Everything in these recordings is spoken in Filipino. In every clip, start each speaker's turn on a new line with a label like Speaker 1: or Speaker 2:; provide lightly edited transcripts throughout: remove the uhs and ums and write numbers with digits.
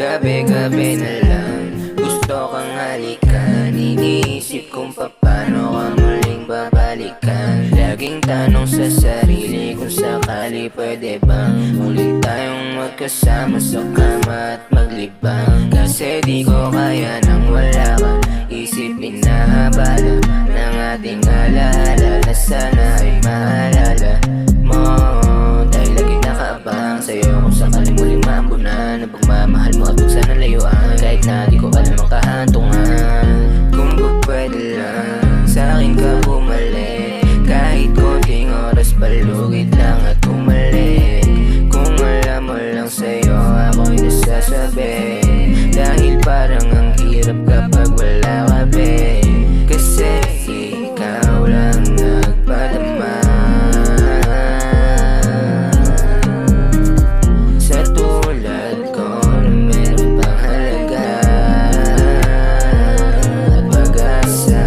Speaker 1: Gabi-gabi na lang gusto kang halikan. Iniisip kung paano ka muling babalikan. Laging tanong sa sarili kung sakali pwede bang ulit tayong magkasama sa kama at maglibang. Kasi di ko kaya nang wala ka. Isipin na habala ng ating alaala na sana ay maalala mo. Dahil laging nakaabang sa'yo kung sakali muling maambunan ang pagmamahal mo at huwag sana layuan. Kahit na di ko alam ang kahantungan. Kung pwede lang sa'kin ka bumalik, kahit konting oras palugit lang at umalik. Kung alam mo lang sa'yo ako'y nasasabi, dahil parang ang hirap kapag wala ka be. Kasi ikaw lang nagpadama sa tulad ko na meron pang halaga at pag-asa.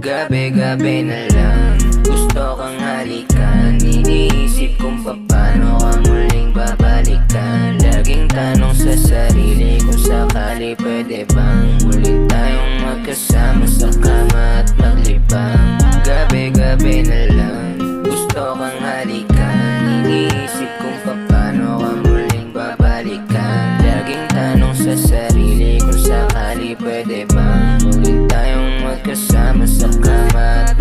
Speaker 1: Gabi-gabi na lang gusto kang halikan. Iniisip kung paano ka muling babalikan. Laging tanong sa sarili kung sakali pwede bang ulit tayong magkasama sa kama at maglibang. Gabi-gabi na lang gusto kang halikan. Iniisip kung paano ka muling babalikan. Laging tanong sa sarili kung sakali pwede bang ulit tayong magkasama sa kama at